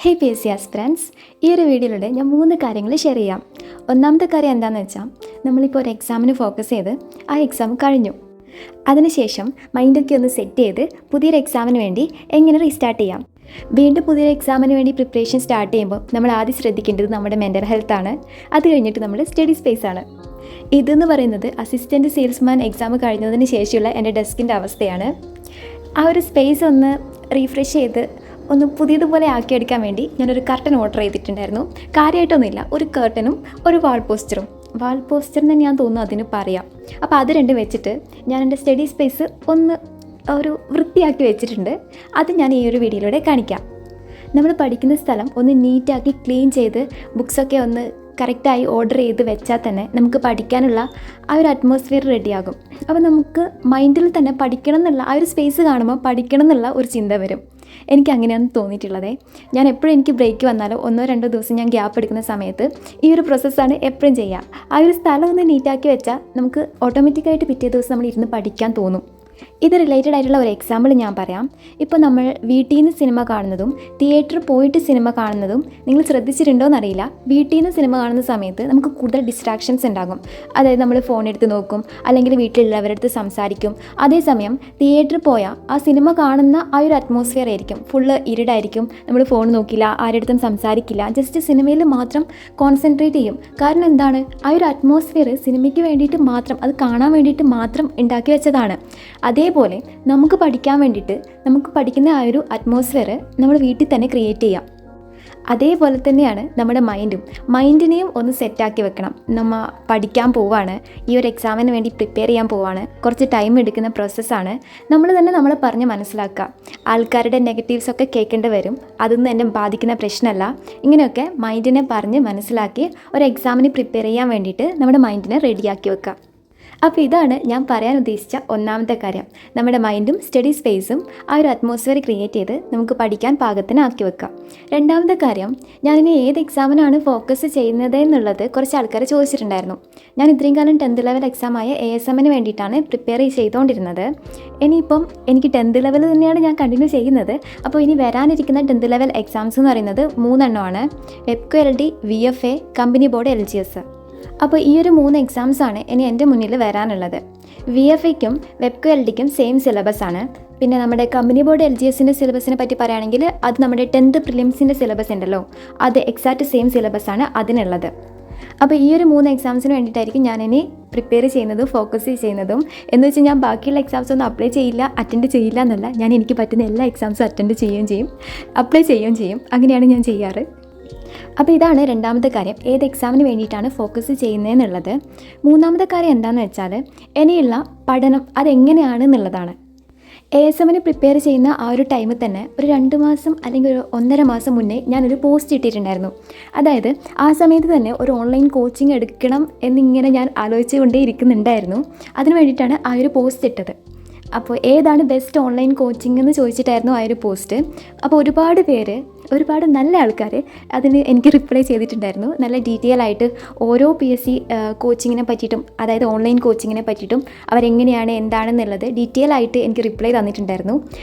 ഹേ P S C aspirants, ഈ ഒരു വീഡിയോയിലൂടെ ഞാൻ 3 കാര്യങ്ങൾ ഷെയർ ചെയ്യാം. ഒന്നാമത്തെ കാര്യം എന്താണെന്ന് വെച്ചാൽ, നമ്മളിപ്പോൾ ഒരു എക്സാമിന് ഫോക്കസ് ചെയ്ത് ആ എക്സാം കഴിഞ്ഞു. അതിനുശേഷം മൈൻഡൊക്കെ ഒന്ന് സെറ്റ് ചെയ്ത് പുതിയൊരു എക്സാമിന് വേണ്ടി എങ്ങനെ റീസ്റ്റാർട്ട് ചെയ്യാം. വീണ്ടും പുതിയൊരു എക്സാമിന് വേണ്ടി പ്രിപ്പറേഷൻ സ്റ്റാർട്ട് ചെയ്യുമ്പോൾ നമ്മൾ ആദ്യം ശ്രദ്ധിക്കേണ്ടത് നമ്മുടെ മെൻ്റൽ ഹെൽത്താണ്. അത് കഴിഞ്ഞിട്ട് നമ്മൾ സ്റ്റഡി സ്പേസ് ആണ്. ഇതെന്ന് പറയുന്നത് അസിസ്റ്റൻറ്റ് സെയിൽസ്മാൻ എക്സാം കഴിഞ്ഞതിന് ശേഷമുള്ള എൻ്റെ ഡെസ്കിൻ്റെ അവസ്ഥയാണ്. ആ ഒരു സ്പേസ് ഒന്ന് റീഫ്രഷ് ചെയ്ത് ഒന്ന് പുതിയതുപോലെ ആക്കിയെടുക്കാൻ വേണ്ടി ഞാനൊരു കർട്ടൻ ഓർഡർ ചെയ്തിട്ടുണ്ടായിരുന്നു. കാര്യമായിട്ടൊന്നുമില്ല, ഒരു കർട്ടനും ഒരു വാൾ പോസ്റ്ററിന് ഞാൻ തോന്നുന്നു അതിന് പറയാം. അപ്പോൾ അത് രണ്ടും വെച്ചിട്ട് ഞാൻ എൻ്റെ സ്റ്റഡി സ്പേസ് ഒന്ന് ഒരു വൃത്തിയാക്കി വെച്ചിട്ടുണ്ട്. അത് ഞാൻ ഈ ഒരു വീഡിയോയിലൂടെ കാണിക്കാം. നമ്മൾ പഠിക്കുന്ന സ്ഥലം ഒന്ന് നീറ്റാക്കി ക്ലീൻ ചെയ്ത് ബുക്സൊക്കെ ഒന്ന് കറക്റ്റായി ഓർഡർ ചെയ്ത് വെച്ചാൽ തന്നെ നമുക്ക് പഠിക്കാനുള്ള ആ ഒരു അറ്റ്മോസ്ഫിയർ റെഡിയാകും. അപ്പോൾ നമുക്ക് മൈൻഡിൽ തന്നെ പഠിക്കണം എന്നുള്ള ആ ഒരു സ്പേസ് കാണുമ്പോൾ പഠിക്കണം എന്നുള്ള ഒരു ചിന്ത വരും. എനിക്ക് അങ്ങനെയാണ് തോന്നിയിട്ടുള്ളത്. ഞാൻ എപ്പോഴും എനിക്ക് ബ്രേക്ക് വന്നാലോ 1-2 ദിവസം ഞാൻ ഗ്യാപ്പ് എടുക്കുന്ന സമയത്ത് ഈ ഒരു പ്രോസസ്സാണ് എപ്പോഴും ചെയ്യുക. ആ ഒരു സ്ഥലം ഒന്ന് നീറ്റാക്കി വെച്ചാൽ നമുക്ക് ഓട്ടോമാറ്റിക്കായിട്ട് പിറ്റേ ദിവസം നമ്മൾ ഇരുന്ന് പഠിക്കാൻ തോന്നും. ഇത് റിലേറ്റഡ് ആയിട്ടുള്ള ഒരു എക്സാമ്പിൾ ഞാൻ പറയാം. ഇപ്പോൾ നമ്മൾ വീട്ടിൽ നിന്ന് സിനിമ കാണുന്നതും തിയേറ്ററിൽ പോയിട്ട് സിനിമ കാണുന്നതും നിങ്ങൾ ശ്രദ്ധിച്ചിട്ടുണ്ടോ എന്നറിയില്ല. വീട്ടിൽ നിന്ന് സിനിമ കാണുന്ന സമയത്ത് നമുക്ക് കൂടുതൽ ഡിസ്ട്രാക്ഷൻസ് ഉണ്ടാകും. അതായത് നമ്മൾ ഫോൺ എടുത്ത് നോക്കും, അല്ലെങ്കിൽ വീട്ടിലുള്ളവരുടെ അടുത്ത് സംസാരിക്കും. അതേസമയം തിയേറ്ററിൽ പോയാൽ ആ സിനിമ കാണുന്ന ആ ഒരു അറ്റ്മോസ്ഫിയർ ആയിരിക്കും ഫുള്ള് ഇരുടായിരിക്കും. നമ്മൾ ഫോൺ നോക്കില്ല, ആരുടെടുത്തും സംസാരിക്കില്ല, ജസ്റ്റ് സിനിമയിൽ മാത്രം കോൺസെൻട്രേറ്റ് ചെയ്യും. കാരണം എന്താണ്, ആ ഒരു അറ്റ്മോസ്ഫിയർ സിനിമയ്ക്ക് വേണ്ടിയിട്ട് മാത്രം, അത് കാണാൻ വേണ്ടിയിട്ട് മാത്രം ഉണ്ടാക്കി വെച്ചതാണ്. അതേപോലെ നമുക്ക് പഠിക്കാൻ വേണ്ടിയിട്ട് നമുക്ക് പഠിക്കുന്ന ആ ഒരു അറ്റ്മോസ്ഫിയർ നമ്മൾ വീട്ടിൽ തന്നെ ക്രിയേറ്റ് ചെയ്യാം. അതേപോലെ തന്നെയാണ് നമ്മുടെ മൈൻഡിനെയും ഒന്ന് സെറ്റാക്കി വെക്കണം. നമ്മൾ പഠിക്കാൻ പോവാണ്, ഈ ഒരു എക്സാമിന് വേണ്ടി പ്രിപ്പയർ ചെയ്യാൻ പോവാണ്, കുറച്ച് ടൈം എടുക്കുന്ന പ്രോസസ്സാണ്. നമ്മൾ തന്നെ നമ്മളെ പറഞ്ഞ് മനസ്സിലാക്കുക. ആൾക്കാരുടെ നെഗറ്റീവ്സൊക്കെ കേൾക്കേണ്ടി വരും, അതൊന്നും എന്നെ ബാധിക്കുന്ന പ്രശ്നമല്ല. ഇങ്ങനെയൊക്കെ മൈൻഡിനെ പറഞ്ഞ് മനസ്സിലാക്കി ഒരു എക്സാമിന് പ്രിപ്പയർ ചെയ്യാൻ വേണ്ടിയിട്ട് നമ്മുടെ മൈൻഡിനെ റെഡിയാക്കി വെക്കുക. അപ്പോൾ ഇതാണ് ഞാൻ പറയാൻ ഉദ്ദേശിച്ച ഒന്നാമത്തെ കാര്യം. നമ്മുടെ മൈൻഡും സ്റ്റഡി സ്പേസും ആ ഒരു അറ്റ്മോസ്ഫിയർ ക്രിയേറ്റ് ചെയ്ത് നമുക്ക് പഠിക്കാൻ പാകത്തിനാക്കി വെക്കാം. രണ്ടാമത്തെ കാര്യം, ഞാനിനി ഏത് എക്സാമിനാണ് ഫോക്കസ് ചെയ്യുന്നത് എന്നുള്ളത് കുറച്ച് ആൾക്കാർ ചോദിച്ചിട്ടുണ്ടായിരുന്നു. ഞാൻ ഇത്രയും കാലം 10th ലെവൽ എക്സാമായ ASMന് വേണ്ടിയിട്ടാണ് പ്രിപ്പയർ ചെയ്തുകൊണ്ടിരുന്നത്. ഇനിയിപ്പം എനിക്ക് 10th ലെവൽ തന്നെയാണ് ഞാൻ കണ്ടിന്യൂ ചെയ്യുന്നത്. അപ്പോൾ ഇനി വരാനിരിക്കുന്ന 10th ലെവൽ എക്സാംസ് എന്ന് പറയുന്നത് 3 എണ്ണമാണ്: WebQLD, VFA, company board, LGS. അപ്പോൾ ഈ ഒരു 3 എക്സാംസാണ് ഇനി എൻ്റെ മുന്നിൽ വരാനുള്ളത്. VFAയ്ക്കും WebQLDക്കും സെയിം സിലബസ് ആണ്. പിന്നെ നമ്മുടെ കമ്പനി ബോർഡ് LGSൻ്റെ സിലബസിനെ പറ്റി പറയുകയാണെങ്കിൽ അത് നമ്മുടെ 10th പ്രിലിംസിൻ്റെ സിലബസ് ഉണ്ടല്ലോ, അത് എക്സാക്റ്റ് സെയിം സിലബസ് ആണ് അതിനുള്ളത്. അപ്പോൾ ഈ ഒരു 3 എക്സാംസിന് വേണ്ടിയിട്ടായിരിക്കും ഞാനിനി പ്രിപ്പയർ ചെയ്യുന്നതും ഫോക്കസ് ചെയ്യുന്നതും. എന്ന് വെച്ചാൽ ഞാൻ ബാക്കിയുള്ള എക്സാംസ് ഒന്നും അപ്ലൈ ചെയ്യില്ല, അറ്റൻഡ് ചെയ്യില്ല എന്നല്ല, ഞാൻ എനിക്ക് പറ്റുന്ന എല്ലാ എക്സാംസും അറ്റൻഡ് ചെയ്യുകയും ചെയ്യും, അപ്ലൈ ചെയ്യുകയും ചെയ്യും. അങ്ങനെയാണ് ഞാൻ ചെയ്യാറ്. അപ്പോൾ ഇതാണ് രണ്ടാമത്തെ കാര്യം, ഏത് എക്സാമിന് വേണ്ടിയിട്ടാണ് ഫോക്കസ് ചെയ്യുന്നതെന്നുള്ളത്. മൂന്നാമത്തെ കാര്യം എന്താണെന്ന് വെച്ചാൽ, ഇനിയുള്ള പഠനം അതെങ്ങനെയാണ് എന്നുള്ളതാണ്. ASMന് പ്രിപ്പയർ ചെയ്യുന്ന ആ ഒരു ടൈമിൽ തന്നെ ഒരു 2 മാസം അല്ലെങ്കിൽ ഒരു 1.5 മാസം മുന്നേ ഞാനൊരു പോസ്റ്റ് ഇട്ടിട്ടുണ്ടായിരുന്നു. അതായത് ആ സമയത്ത് തന്നെ ഒരു ഓൺലൈൻ കോച്ചിങ് എടുക്കണം എന്നിങ്ങനെ ഞാൻ ആലോചിച്ചുകൊണ്ടേ ഇരിക്കുന്നുണ്ടായിരുന്നു. അതിന് വേണ്ടിയിട്ടാണ് ആ ഒരു പോസ്റ്റ് ഇട്ടത്. അപ്പോൾ ഏതാണ് ബെസ്റ്റ് ഓൺലൈൻ കോച്ചിങ് എന്ന് ചോദിച്ചിട്ടായിരുന്നു ആ ഒരു പോസ്റ്റ്. അപ്പോൾ ഒരുപാട് നല്ല ആൾക്കാർ അതിന് എനിക്ക് റിപ്ലൈ ചെയ്തിട്ടുണ്ടായിരുന്നു. നല്ല ഡീറ്റെയിൽ ആയിട്ട് ഓരോ PSC കോച്ചിങ്ങിനെ പറ്റിയിട്ടും, അതായത് ഓൺലൈൻ കോച്ചിങ്ങിനെ പറ്റിയിട്ടും അവരെങ്ങനെയാണ് എന്താണെന്നുള്ളത് ഡീറ്റെയിൽ ആയിട്ട് എനിക്ക് റിപ്ലൈ തന്നിട്ടുണ്ടായിരുന്നു.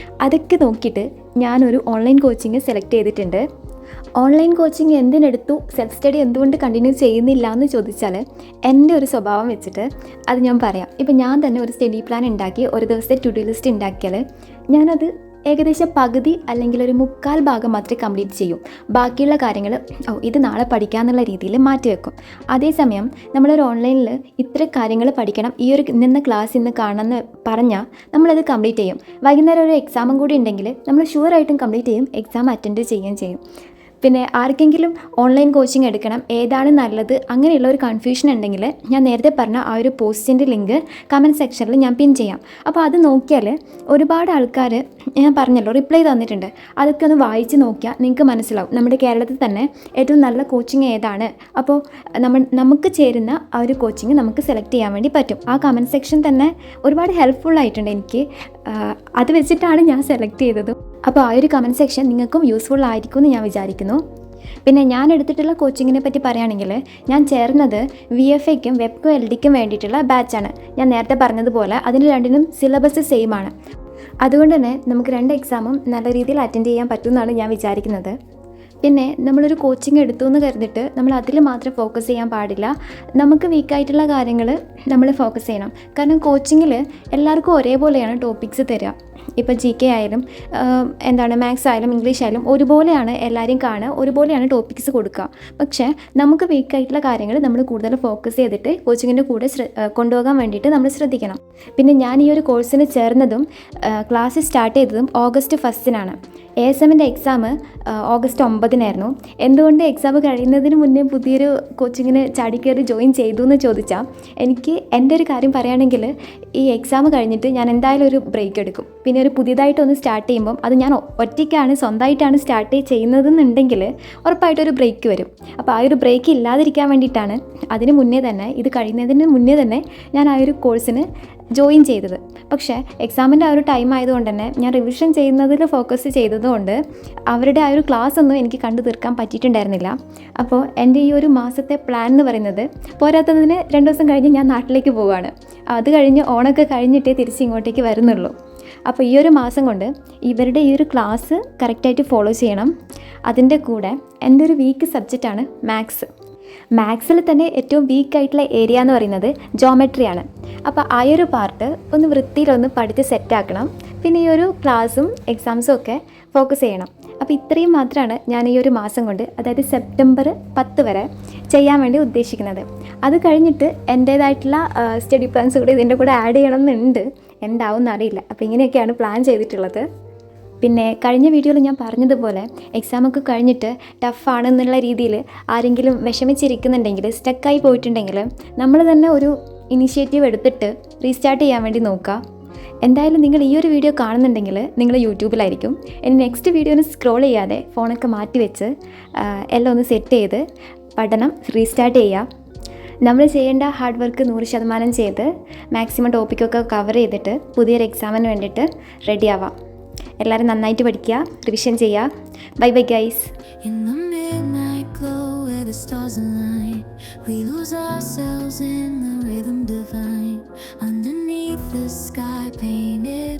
അതൊക്കെ നോക്കിയിട്ട് ഞാനൊരു ഓൺലൈൻ കോച്ചിങ് സെലക്ട് ചെയ്തിട്ടുണ്ട്. ഓൺലൈൻ കോച്ചിങ് എന്തിനെടുത്തു, സെൽഫ് സ്റ്റഡി എന്തുകൊണ്ട് കണ്ടിന്യൂ ചെയ്യുന്നില്ല എന്ന് ചോദിച്ചാൽ, എൻ്റെ ഒരു സ്വഭാവം വെച്ചിട്ട് അത് ഞാൻ പറയാം. ഇപ്പം ഞാൻ തന്നെ ഒരു സ്റ്റഡി പ്ലാൻ ഉണ്ടാക്കി ഒരു ദിവസത്തെ ടു ഡു ലിസ്റ്റ് ഉണ്ടാക്കിയാൽ ഞാനത് ഏകദേശം പകുതി അല്ലെങ്കിൽ ഒരു 1/4 ഭാഗം മാത്രമേ കംപ്ലീറ്റ് ചെയ്യൂ. ബാക്കിയുള്ള കാര്യങ്ങൾ ഇത് നാളെ പഠിക്കാമെന്നുള്ള രീതിയിൽ മാറ്റിവെക്കും. അതേസമയം നമ്മളൊരു ഓൺലൈനിൽ ഇത്ര കാര്യങ്ങൾ പഠിക്കണം, ഈ ഒരു ക്ലാസ് ഇന്ന് കാണണമെന്ന് പറഞ്ഞാൽ നമ്മളത് കംപ്ലീറ്റ് ചെയ്യും. വൈകുന്നേരം ഒരു എക്സാമും കൂടി ഉണ്ടെങ്കിൽ നമ്മൾ ഷുവറായിട്ടും കംപ്ലീറ്റ് ചെയ്യും, എക്സാം അറ്റൻഡ് ചെയ്യുകയും ചെയ്യും. പിന്നെ ആർക്കെങ്കിലും ഓൺലൈൻ കോച്ചിങ് എടുക്കണം, ഏതാണ് നല്ലത്, അങ്ങനെയുള്ള ഒരു കൺഫ്യൂഷൻ ഉണ്ടെങ്കിൽ ഞാൻ നേരത്തെ പറഞ്ഞ ആ ഒരു പോസ്റ്റിൻ്റെ ലിങ്ക് കമൻറ്റ് സെക്ഷനിൽ ഞാൻ പിൻ ചെയ്യാം. അപ്പോൾ അത് നോക്കിയാൽ ഒരുപാട് ആൾക്കാർ ഞാൻ പറഞ്ഞല്ലോ റിപ്ലൈ തന്നിട്ടുണ്ട്. അതൊക്കെ ഒന്ന് വായിച്ച് നോക്കിയാൽ നിങ്ങൾക്ക് മനസ്സിലാവും നമ്മുടെ കേരളത്തിൽ തന്നെ ഏറ്റവും നല്ല കോച്ചിങ് ഏതാണ്. അപ്പോൾ നമുക്ക് ചേരുന്ന ആ ഒരു കോച്ചിങ് നമുക്ക് സെലക്ട് ചെയ്യാൻ വേണ്ടി പറ്റും. ആ കമൻറ്റ് സെക്ഷൻ തന്നെ ഒരുപാട് ഹെൽപ്ഫുള്ളായിട്ടുണ്ട് എനിക്ക്. അത് വെച്ചിട്ടാണ് ഞാൻ സെലക്ട് ചെയ്തത്. അപ്പോൾ ആ ഒരു കമൻറ്റ് സെക്ഷൻ നിങ്ങൾക്കും യൂസ്ഫുൾ ആയിരിക്കും എന്ന് ഞാൻ വിചാരിക്കുന്നു. പിന്നെ ഞാൻ എടുത്തിട്ടുള്ള കോച്ചിങ്ങിനെ പറ്റി പറയുകയാണെങ്കിൽ, ഞാൻ ചേർന്നത് VFAയ്ക്കും WebQLDക്കും വേണ്ടിയിട്ടുള്ള ബാച്ചാണ്. ഞാൻ നേരത്തെ പറഞ്ഞതുപോലെ അതിന് രണ്ടിനും സിലബസ് സെയിം ആണ്. അതുകൊണ്ട് തന്നെ നമുക്ക് 2 എക്സാമും നല്ല രീതിയിൽ അറ്റൻഡ് ചെയ്യാൻ പറ്റുമെന്നാണ് ഞാൻ വിചാരിക്കുന്നത്. പിന്നെ നമ്മളൊരു കോച്ചിങ് എടുത്തു എന്ന് കരുതിയിട്ട് നമ്മൾ അതിൽ മാത്രം ഫോക്കസ് ചെയ്യാൻ പാടില്ല. നമുക്ക് വീക്കായിട്ടുള്ള കാര്യങ്ങൾ നമ്മൾ ഫോക്കസ് ചെയ്യണം. കാരണം കോച്ചിങ്ങിൽ എല്ലാവർക്കും ഒരേപോലെയാണ് ടോപ്പിക്സ് തരിക. ഇപ്പോൾ GK ആയാലും മാത്സ് ആയാലും ഇംഗ്ലീഷ് ആയാലും ഒരുപോലെയാണ് എല്ലാവരെയും കാണുക, ഒരുപോലെയാണ് ടോപ്പിക്സ് കൊടുക്കുക. പക്ഷേ നമുക്ക് വീക്കായിട്ടുള്ള കാര്യങ്ങൾ നമ്മൾ കൂടുതൽ ഫോക്കസ് ചെയ്തിട്ട് കോച്ചിങ്ങിൻ്റെ കൂടെ കൊണ്ടുപോകാൻ വേണ്ടിയിട്ട് നമ്മൾ ശ്രദ്ധിക്കണം. പിന്നെ ഞാൻ ഈ ഒരു കോഴ്സിന് ചേർന്നതും ക്ലാസ് സ്റ്റാർട്ട് ചെയ്തതും ഓഗസ്റ്റ് 1 ASMൻ്റെ എക്സാം ഓഗസ്റ്റ് 9 എന്തുകൊണ്ട് എക്സാം കഴിയുന്നതിന് മുന്നേ പുതിയൊരു കോച്ചിങ്ങിന് ചാടിക്കയറി ജോയിൻ ചെയ്തു എന്ന് ചോദിച്ചാൽ, എനിക്ക് എൻ്റെ ഒരു കാര്യം പറയുകയാണെങ്കിൽ ഈ എക്സാം കഴിഞ്ഞിട്ട് ഞാൻ എന്തായാലും ഒരു ബ്രേക്ക് എടുക്കും. പിന്നെ ഒരു പുതിയതായിട്ടൊന്ന് സ്റ്റാർട്ട് ചെയ്യുമ്പം അത് ഞാൻ ഒറ്റയ്ക്കാണ് സ്വന്തമായിട്ടാണ് സ്റ്റാർട്ട് ചെയ്യുന്നതെന്നുണ്ടെങ്കിൽ ഉറപ്പായിട്ടൊരു ബ്രേക്ക് വരും. അപ്പോൾ ആ ഒരു ബ്രേക്ക് ഇല്ലാതിരിക്കാൻ വേണ്ടിയിട്ടാണ് അതിന് മുന്നേ തന്നെ, ഇത് കഴിയുന്നതിന് മുന്നേ തന്നെ ഞാൻ ആ ഒരു കോഴ്സിന് ജോയിൻ ചെയ്തത്. പക്ഷേ എക്സാമിൻ്റെ ആ ഒരു ടൈം ആയതുകൊണ്ട് തന്നെ ഞാൻ റിവിഷൻ ചെയ്യുന്നതിൽ ഫോക്കസ് ചെയ്തതുകൊണ്ട് അവരുടെ ആ ഒരു ക്ലാസ് ഒന്നും എനിക്ക് കണ്ടു തീർക്കാൻ പറ്റിയിട്ടുണ്ടായിരുന്നില്ല. അപ്പോൾ എൻ്റെ ഈ ഒരു മാസത്തെ പ്ലാൻ എന്ന് പറയുന്നത്, പോരാത്തതിന് 2 ദിവസം കഴിഞ്ഞ് ഞാൻ നാട്ടിലേക്ക് പോവുകയാണ്. അത് കഴിഞ്ഞ് ഓണമൊക്കെ കഴിഞ്ഞിട്ടേ തിരിച്ച് ഇങ്ങോട്ടേക്ക് വരുന്നുള്ളൂ. അപ്പോൾ ഈ ഒരു മാസം കൊണ്ട് ഇവരുടെ ഈ ഒരു ക്ലാസ് കറക്റ്റായിട്ട് ഫോളോ ചെയ്യണം. അതിൻ്റെ കൂടെ എൻ്റെ ഒരു വീക്ക് സബ്ജക്റ്റാണ് മാത്സ്. മാത്സിൽ തന്നെ ഏറ്റവും വീക്കായിട്ടുള്ള ഏരിയ എന്ന് പറയുന്നത് ജോമെട്രിയാണ്. അപ്പോൾ ആ ഒരു പാർട്ട് ഒന്ന് വൃത്തിയിലൊന്ന് പഠിച്ച് സെറ്റാക്കണം. പിന്നെ ഈ ഒരു ക്ലാസ്സും എക്സാംസും ഒക്കെ ഫോക്കസ് ചെയ്യണം. അപ്പോൾ ഇത്രയും മാത്രമാണ് ഞാൻ ഈ ഒരു മാസം കൊണ്ട്, അതായത് സെപ്റ്റംബർ 10 വരെ ചെയ്യാൻ വേണ്ടി ഉദ്ദേശിക്കുന്നത്. അത് കഴിഞ്ഞിട്ട് എൻ്റേതായിട്ടുള്ള സ്റ്റഡി പ്ലാൻസ് കൂടി ഇതിൻ്റെ കൂടെ ആഡ് ചെയ്യണമെന്നുണ്ട്. എന്താവും എന്നറിയില്ല. അപ്പോൾ ഇങ്ങനെയൊക്കെയാണ് പ്ലാൻ ചെയ്തിട്ടുള്ളത്. പിന്നെ കഴിഞ്ഞ വീഡിയോയിൽ ഞാൻ പറഞ്ഞതുപോലെ എക്സാമൊക്കെ കഴിഞ്ഞിട്ട് ടഫാണെന്നുള്ള രീതിയിൽ ആരെങ്കിലും വിഷമിച്ചിരിക്കുന്നുണ്ടെങ്കിൽ, സ്റ്റക്കായി പോയിട്ടുണ്ടെങ്കിൽ നമ്മൾ തന്നെ ഒരു ഇനിഷ്യേറ്റീവ് എടുത്തിട്ട് റീസ്റ്റാർട്ട് ചെയ്യാൻ വേണ്ടി നോക്കുക. എന്തായാലും നിങ്ങൾ ഈ ഒരു വീഡിയോ കാണുന്നുണ്ടെങ്കിൽ നിങ്ങൾ യൂട്യൂബിലായിരിക്കും. ഇനി നെക്സ്റ്റ് വീഡിയോന് സ്ക്രോൾ ചെയ്യാതെ ഫോണൊക്കെ മാറ്റി വെച്ച് എല്ലാം ഒന്ന് സെറ്റ് ചെയ്ത് പഠനം റീസ്റ്റാർട്ട് ചെയ്യുക. നമ്മൾ ചെയ്യേണ്ട ഹാർഡ് വർക്ക് 100% ചെയ്ത് മാക്സിമം ടോപ്പിക്കൊക്കെ കവർ ചെയ്തിട്ട് പുതിയൊരു എക്സാമിന് വേണ്ടിയിട്ട് റെഡി ആവാം. എല്ലാവരും നന്നായിട്ട് പഠിക്കുക, റിവിഷൻ ചെയ്യുക. Bye bye guys. In the midnight glow where the stars align, we lose ourselves in the rhythm divine. Underneath the sky painted